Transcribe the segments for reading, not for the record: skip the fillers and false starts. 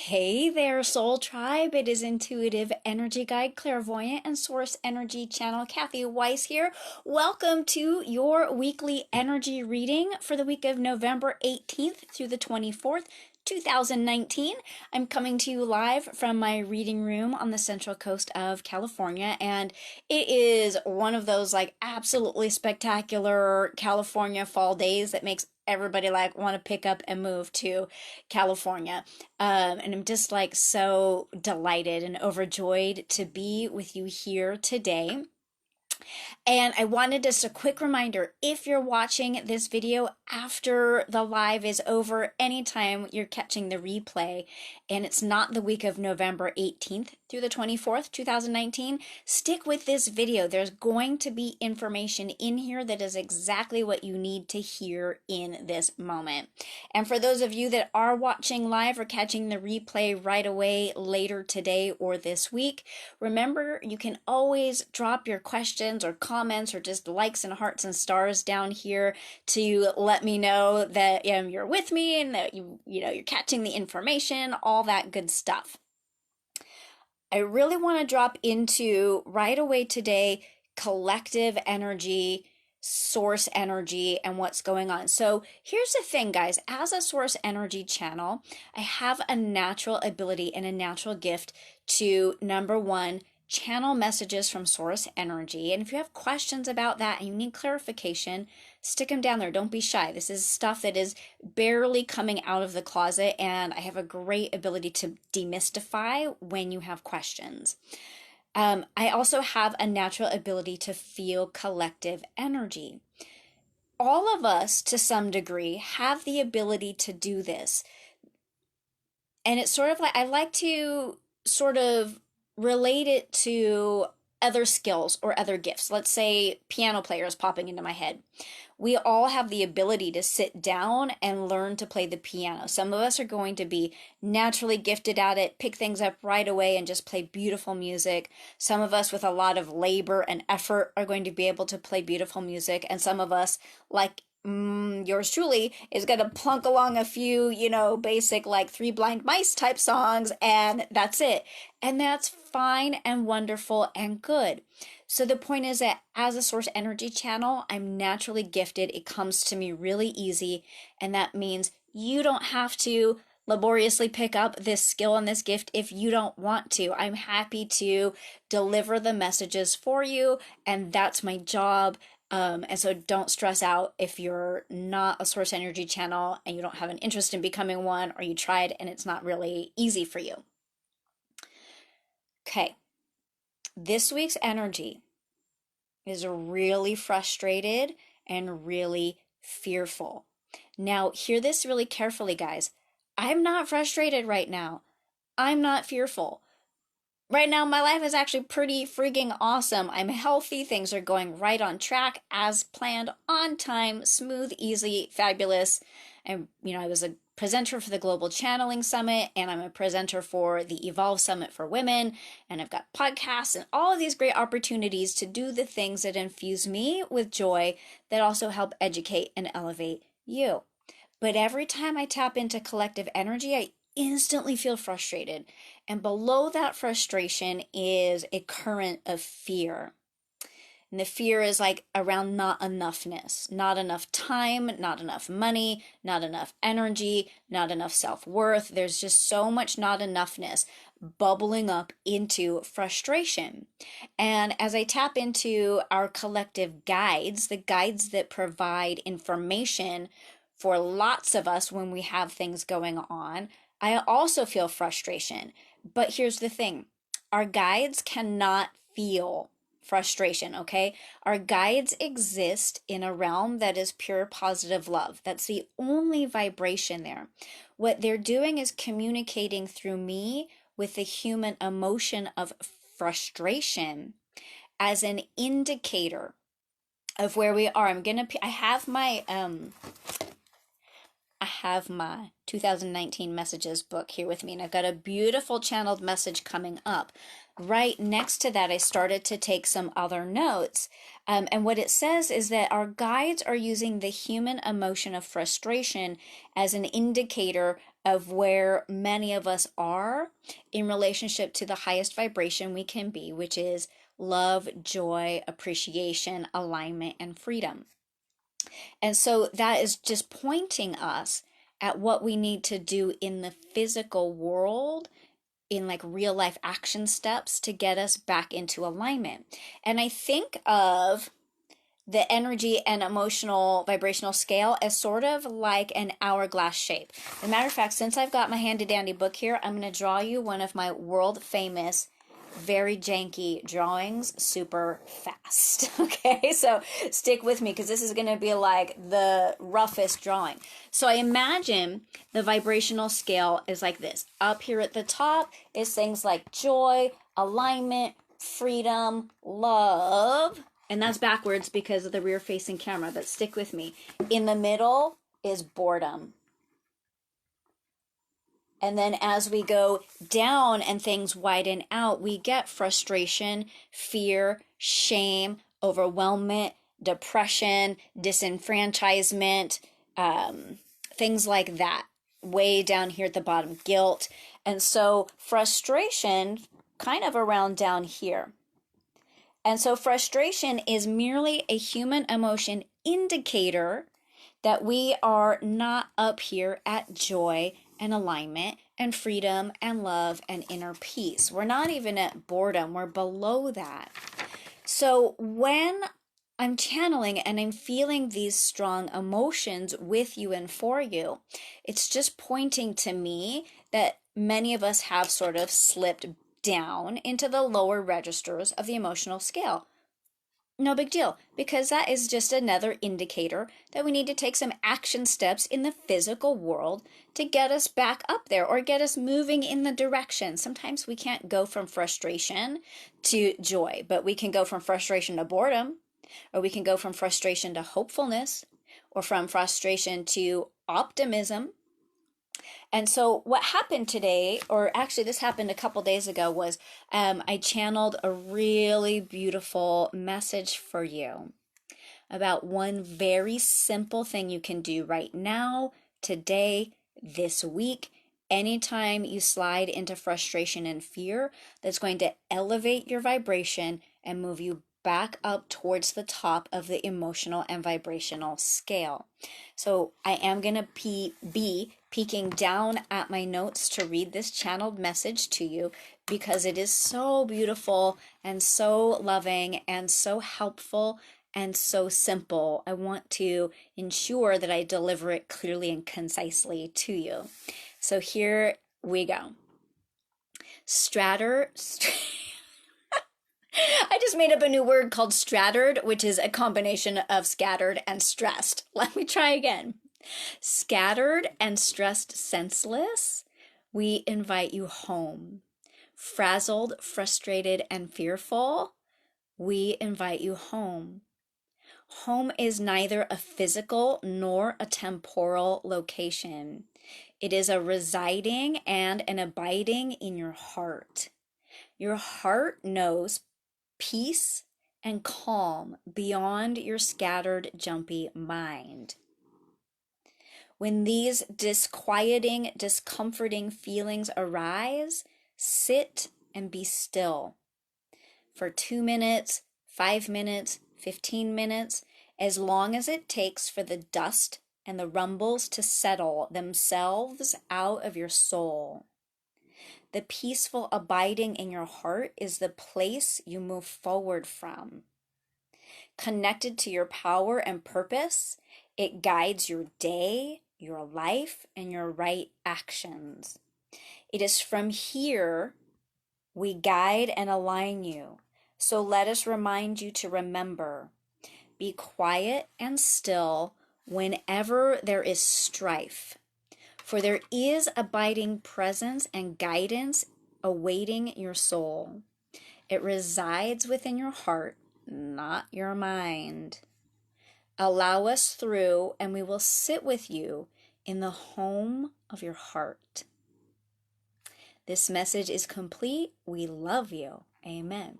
Hey there, Soul Tribe. It is Intuitive Energy Guide, Clairvoyant, and Source Energy Channel. Kathy Weiss here. Welcome to your weekly energy reading for the week of November 18th through the 24th. 2019. I'm coming to you live from my reading room on the central coast of California, and it is one of those like absolutely spectacular California fall days that makes everybody like want to pick up and move to California. And I'm just like so delighted and overjoyed to be with you here today. And I wanted just a quick reminder, if you're watching this video after the live is over, anytime you're catching the replay, and it's not the week of November 18th through the 24th, 2019, stick with this video. There's going to be information in here that is exactly what you need to hear in this moment. And for those of you that are watching live or catching the replay right away later today or this week, remember you can always drop your questions or comments or just likes and hearts and stars down here to let me know that you're with me and that you're catching the information, all that good stuff. I really want to drop into right away today collective energy, source energy, and what's going on. So here's the thing, guys. As a source energy channel, I have a natural ability and a natural gift to, number one, channel messages from source energy. And if you have questions about that and you need clarification, stick them down there. Don't be shy. This is stuff that is barely coming out of the closet, and I have a great ability to demystify when you have questions. I also have a natural ability to feel collective energy. All of us, to some degree, have the ability to do this. And it's sort of like, I like to sort of relate it to other skills or other gifts. Let's say piano players popping into my head. We all have the ability to sit down and learn to play the piano. Some of us are going to be naturally gifted at it, pick things up right away and just play beautiful music. Some of us with a lot of labor and effort are going to be able to play beautiful music. And some of us, like yours truly, is going to plunk along a few, basic like Three Blind Mice type songs, and that's it. And that's fine and wonderful and good. So the point is that as a source energy channel, I'm naturally gifted. It comes to me really easy. And that means you don't have to laboriously pick up this skill and this gift if you don't want to. I'm happy to deliver the messages for you, and that's my job. And so don't stress out if you're not a source energy channel and you don't have an interest in becoming one, or you tried and it's not really easy for you. Okay, this week's energy is really frustrated and really fearful. Now, hear this really carefully, guys. I'm not frustrated right now. I'm not fearful. Right now, my life is actually pretty freaking awesome. I'm healthy. Things are going right on track, as planned, on time, smooth, easy, fabulous. And, I was a presenter for the Global Channeling Summit, and I'm a presenter for the Evolve Summit for Women. And I've got podcasts and all of these great opportunities to do the things that infuse me with joy that also help educate and elevate you. But every time I tap into collective energy, I instantly feel frustrated. And below that frustration is a current of fear. And the fear is like around not enoughness, not enough time, not enough money, not enough energy, not enough self-worth. There's just so much not enoughness bubbling up into frustration. And as I tap into our collective guides, the guides that provide information for lots of us when we have things going on, I also feel frustration. But here's the thing. Our guides cannot feel frustration, okay? Our guides exist in a realm that is pure positive love. That's the only vibration there. What they're doing is communicating through me with the human emotion of frustration as an indicator of where we are. I have my 2019 messages book here with me, and I've got a beautiful channeled message coming up. Right next to that, I started to take some other notes. And what it says is that our guides are using the human emotion of frustration as an indicator of where many of us are in relationship to the highest vibration we can be, which is love, joy, appreciation, alignment, and freedom. And so that is just pointing us at what we need to do in the physical world, in like real life action steps to get us back into alignment. And I think of the energy and emotional vibrational scale as sort of like an hourglass shape. As a matter of fact, since I've got my handy dandy book here, I'm going to draw you one of my world famous, very janky drawings super fast. Okay, so stick with me because this is going to be like the roughest drawing. So I imagine the vibrational scale is like this. Up here at the top is things like joy, alignment, freedom, love. And that's backwards because of the rear facing camera, but stick with me. In the middle is boredom. And then as we go down and things widen out, we get frustration, fear, shame, overwhelmment, depression, disenfranchisement, things like that. Way down here at the bottom, guilt. And so frustration kind of around down here. And so frustration is merely a human emotion indicator that we are not up here at joy and alignment and freedom and love and inner peace. We're not even at boredom. We're below that. So when I'm channeling and I'm feeling these strong emotions with you and for you, it's just pointing to me that many of us have sort of slipped down into the lower registers of the emotional scale. No big deal, because that is just another indicator that we need to take some action steps in the physical world to get us back up there or get us moving in the direction. Sometimes we can't go from frustration to joy, but we can go from frustration to boredom, or we can go from frustration to hopefulness, or from frustration to optimism. And so what happened today, or actually this happened a couple days ago, was I channeled a really beautiful message for you about one very simple thing you can do right now, today, this week, anytime you slide into frustration and fear, that's going to elevate your vibration and move you back up towards the top of the emotional and vibrational scale. So I am going to be peeking down at my notes to read this channeled message to you because it is so beautiful and so loving and so helpful and so simple. I want to ensure that I deliver it clearly and concisely to you. So here we go. I just made up a new word called strattered, which is a combination of scattered and stressed. Let me try again. Scattered and stressed senseless, we invite you home. Frazzled, frustrated, and fearful, we invite you home. Home is neither a physical nor a temporal location. It is a residing and an abiding in your heart. Your heart knows peace and calm beyond your scattered, jumpy mind. When these disquieting, discomforting feelings arise, sit and be still for 2 minutes, 5 minutes, 15 minutes, as long as it takes for the dust and the rumbles to settle themselves out of your soul. The peaceful abiding in your heart is the place you move forward from. Connected to your power and purpose, it guides your day, your life, and your right actions. It is from here we guide and align you. So let us remind you to remember, be quiet and still whenever there is strife. For there is abiding presence and guidance awaiting your soul. It resides within your heart, not your mind. Allow us through, and we will sit with you in the home of your heart. This message is complete. We love you. Amen.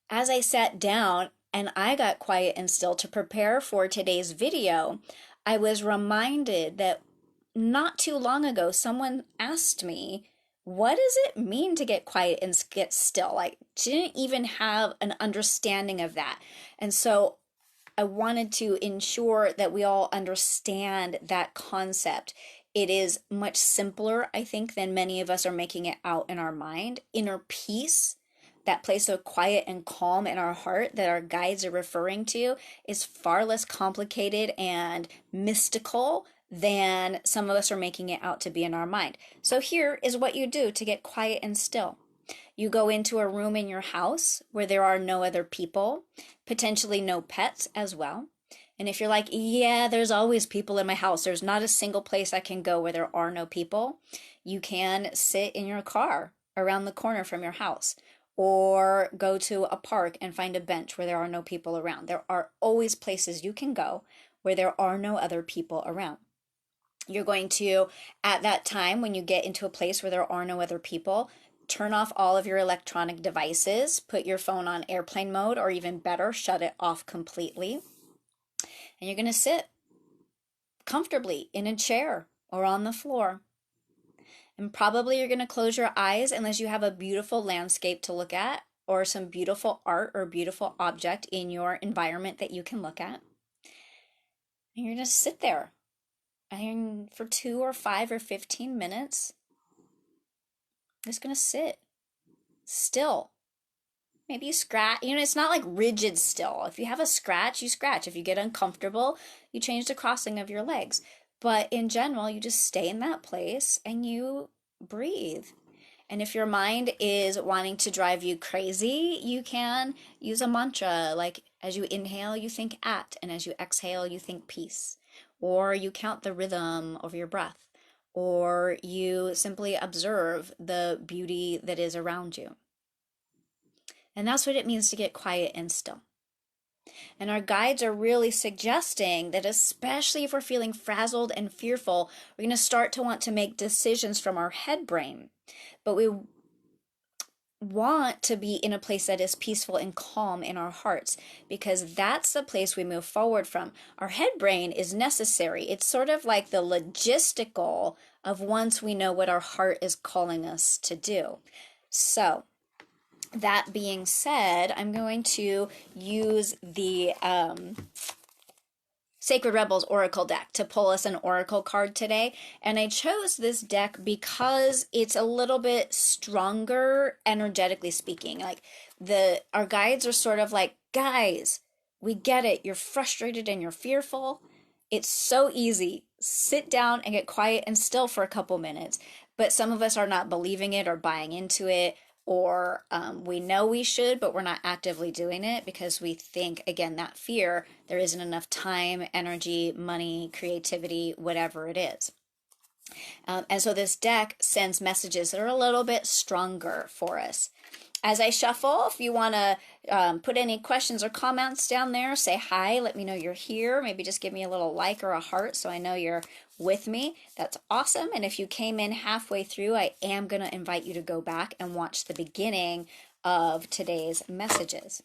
As I sat down and I got quiet and still to prepare for today's video, I was reminded that not too long ago, someone asked me, what does it mean to get quiet and get still? Like, didn't even have an understanding of that. And so I wanted to ensure that we all understand that concept. It is much simpler, I think, than many of us are making it out in our mind. Inner peace, that place of quiet and calm in our heart that our guides are referring to, is far less complicated and mystical than some of us are making it out to be in our mind. So here is what you do to get quiet and still. You go into a room in your house where there are no other people, potentially no pets as well. And if you're like, yeah, there's always people in my house, there's not a single place I can go where there are no people, you can sit in your car around the corner from your house, or go to a park and find a bench where there are no people around. There are always places you can go where there are no other people around. You're going to, at that time, when you get into a place where there are no other people, turn off all of your electronic devices, put your phone on airplane mode, or even better, shut it off completely. And you're going to sit comfortably in a chair or on the floor. And probably you're going to close your eyes unless you have a beautiful landscape to look at or some beautiful art or beautiful object in your environment that you can look at. And you're going to sit there. And for 2 or 5 or 15 minutes, just going to sit still. Maybe you scratch, it's not like rigid still. If you have a scratch, you scratch. If you get uncomfortable, you change the crossing of your legs. But in general, you just stay in that place and you breathe. And if your mind is wanting to drive you crazy, you can use a mantra, like as you inhale, you think at, and as you exhale, you think peace. Or you count the rhythm of your breath, or you simply observe the beauty that is around you. And that's what it means to get quiet and still. And our guides are really suggesting that, especially if we're feeling frazzled and fearful, we're going to start to want to make decisions from our head brain. But we want to be in a place that is peaceful and calm in our hearts, because that's the place we move forward from. Our head brain is necessary. It's sort of like the logistical of once we know what our heart is calling us to do. So that being said, I'm going to use the Sacred Rebels Oracle deck to pull us an Oracle card today. And I chose this deck because it's a little bit stronger, energetically speaking. Like our guides are sort of like, guys, we get it. You're frustrated and you're fearful. It's so easy. Sit down and get quiet and still for a couple minutes. But some of us are not believing it or buying into it, or we know we should, but we're not actively doing it because we think, again, that fear, there isn't enough time, energy, money, creativity, whatever it is. And so this deck sends messages that are a little bit stronger for us. As I shuffle, if you want to put any questions or comments down there, say hi, let me know you're here. Maybe just give me a little like or a heart so I know you're with me. That's awesome. And if you came in halfway through, I am going to invite you to go back and watch the beginning of today's messages.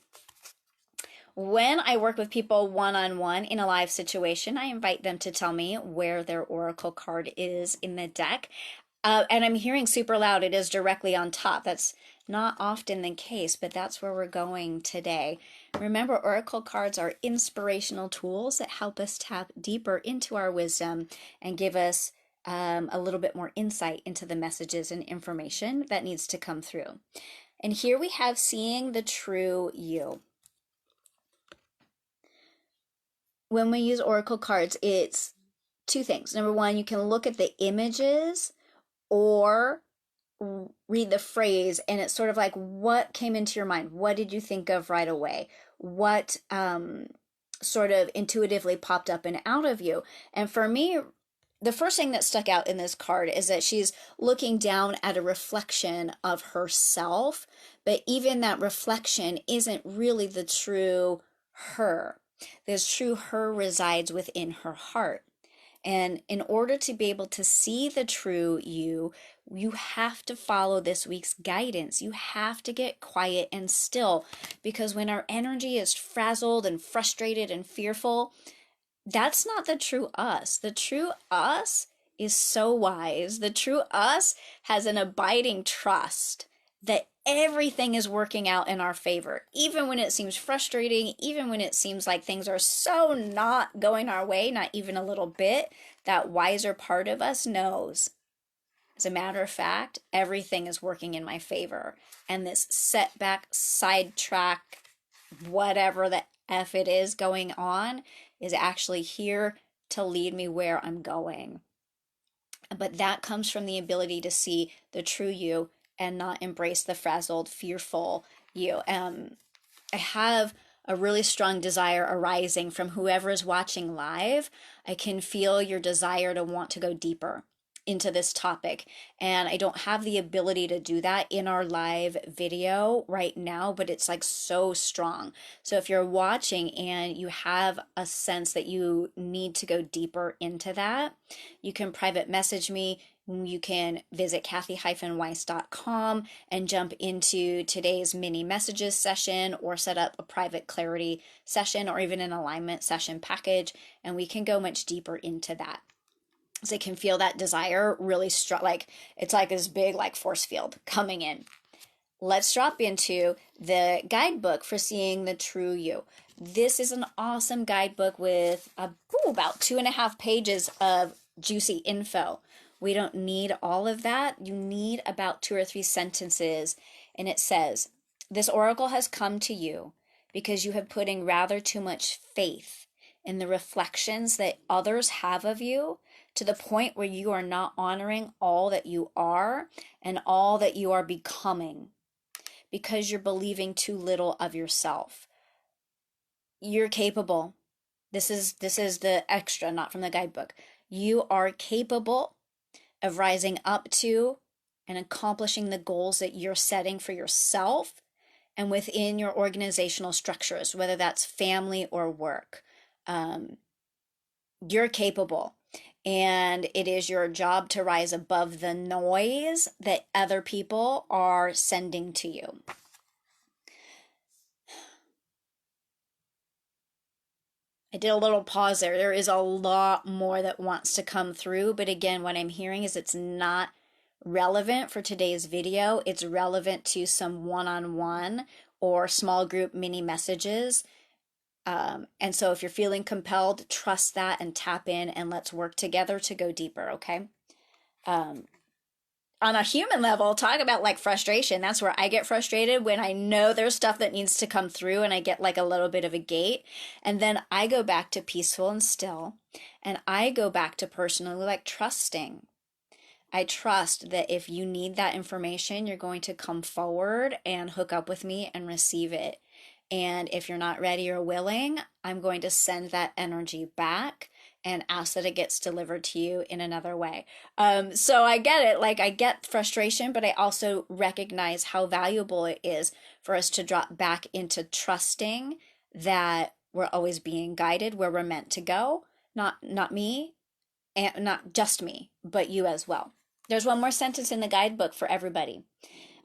When I work with people one-on-one in a live situation, I invite them to tell me where their oracle card is in the deck. And I'm hearing super loud, it is directly on top. That's not often the case, but that's where we're going today. Remember, oracle cards are inspirational tools that help us tap deeper into our wisdom and give us a little bit more insight into the messages and information that needs to come through. And here we have seeing the true you. When we use oracle cards, it's two things. Number one, you can look at the images or read the phrase, and it's sort of like, what came into your mind? What did you think of right away? What sort of intuitively popped up and out of you? And for me, the first thing that stuck out in this card is that she's looking down at a reflection of herself, but even that reflection isn't really the true her. The true her resides within her heart. And in order to be able to see the true you, you have to follow this week's guidance. You have to get quiet and still, because when our energy is frazzled and frustrated and fearful, that's not the true us. The true us is so wise. The true us has an abiding trust that everything is working out in our favor, even when it seems frustrating, even when it seems like things are so not going our way, not even a little bit. That wiser part of us knows, as a matter of fact, everything is working in my favor. And this setback, sidetrack, whatever the F it is going on, is actually here to lead me where I'm going. But that comes from the ability to see the true you and not embrace the frazzled, fearful you. I have a really strong desire arising from whoever is watching live. I can feel your desire to want to go deeper into this topic, and I don't have the ability to do that in our live video right now, but it's like so strong. So if you're watching and you have a sense that you need to go deeper into that, you can private message me. You can visit kathy-weiss.com and jump into today's mini messages session, or set up a private clarity session, or even an alignment session package, and we can go much deeper into that. So I can feel that desire really strong, like it's like this big like force field coming in. Let's drop into the guidebook for seeing the true you. This is an awesome guidebook with about 2.5 pages of juicy info. We don't need all of that. You need about 2 or 3 sentences. And it says, "This oracle has come to you because you have put in rather too much faith in the reflections that others have of you, to the point where you are not honoring all that you are and all that you are becoming, because you're believing too little of yourself. You're capable." This is the extra, not from the guidebook. You are capable of rising up to and accomplishing the goals that you're setting for yourself and within your organizational structures, whether that's family or work. You're capable. And it is your job to rise above the noise that other people are sending to you. I did a little pause there. There is a lot more that wants to come through. But again, what I'm hearing is it's not relevant for today's video. It's relevant to some one-on-one or small group mini messages. And so if you're feeling compelled, trust that and tap in, and let's work together to go deeper, okay? On a human level, talk about like frustration. That's where I get frustrated, when I know there's stuff that needs to come through and I get like a little bit of a gate. And then I go back to peaceful and still. And I go back to personally like trusting. I trust that if you need that information, you're going to come forward and hook up with me and receive it. And if you're not ready or willing, I'm going to send that energy back and ask that it gets delivered to you in another way. So I get it. Like, I get frustration, but I also recognize how valuable it is for us to drop back into trusting that we're always being guided where we're meant to go. Not me, and not just me, but you as well. There's one more sentence in the guidebook for everybody.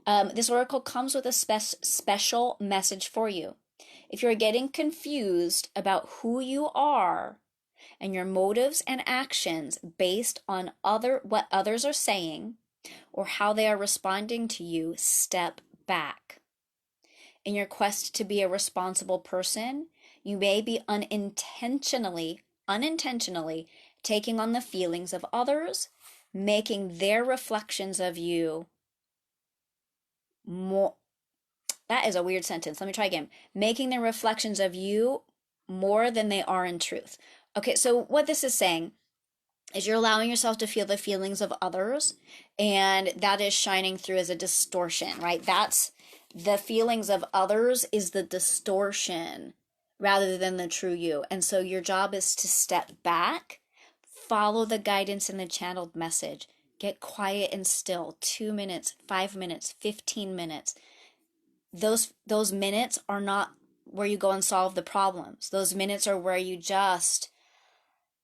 This oracle comes with a special message for you. If you're getting confused about who you are and your motives and actions based on what others are saying or how they are responding to you, step back. In your quest to be a responsible person, you may be unintentionally taking on the feelings of others, making their reflections of you more. That is a weird sentence. Let me try again. Making the reflections of you more than they are in truth. Okay, so what this is saying is you're allowing yourself to feel the feelings of others, and that is shining through as a distortion, right? That's the feelings of others is the distortion rather than the true you. And so your job is to step back, follow the guidance in the channeled message, get quiet and still, 2 minutes, 5 minutes, 15 minutes. Those minutes are not where you go and solve the problems. Those minutes are where you just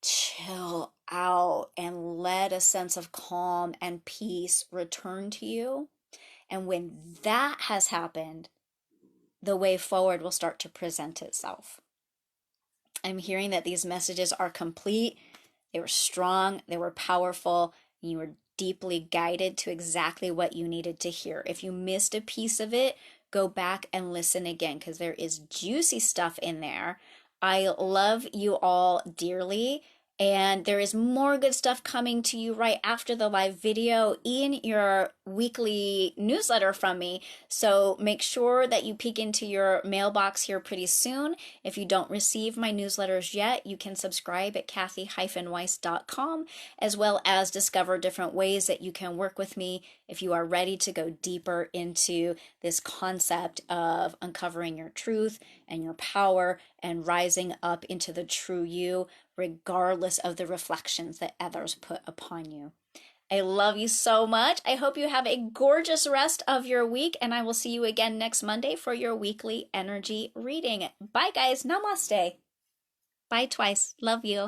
chill out and let a sense of calm and peace return to you. And when that has happened, the way forward will start to present itself. I'm hearing that these messages are complete. They were strong, they were powerful, and you were deeply guided to exactly what you needed to hear. If you missed a piece of it, go back and listen again because there is juicy stuff in there. I love you all dearly. And there is more good stuff coming to you right after the live video in your weekly newsletter from me. So make sure that you peek into your mailbox here pretty soon. If you don't receive my newsletters yet, you can subscribe at kathy-weiss.com, as well as discover different ways that you can work with me if you are ready to go deeper into this concept of uncovering your truth and your power and rising up into the true you, regardless of the reflections that others put upon you. I love you so much. I hope you have a gorgeous rest of your week, and I will see you again next Monday for your weekly energy reading. Bye, guys. Namaste. Bye twice. Love you.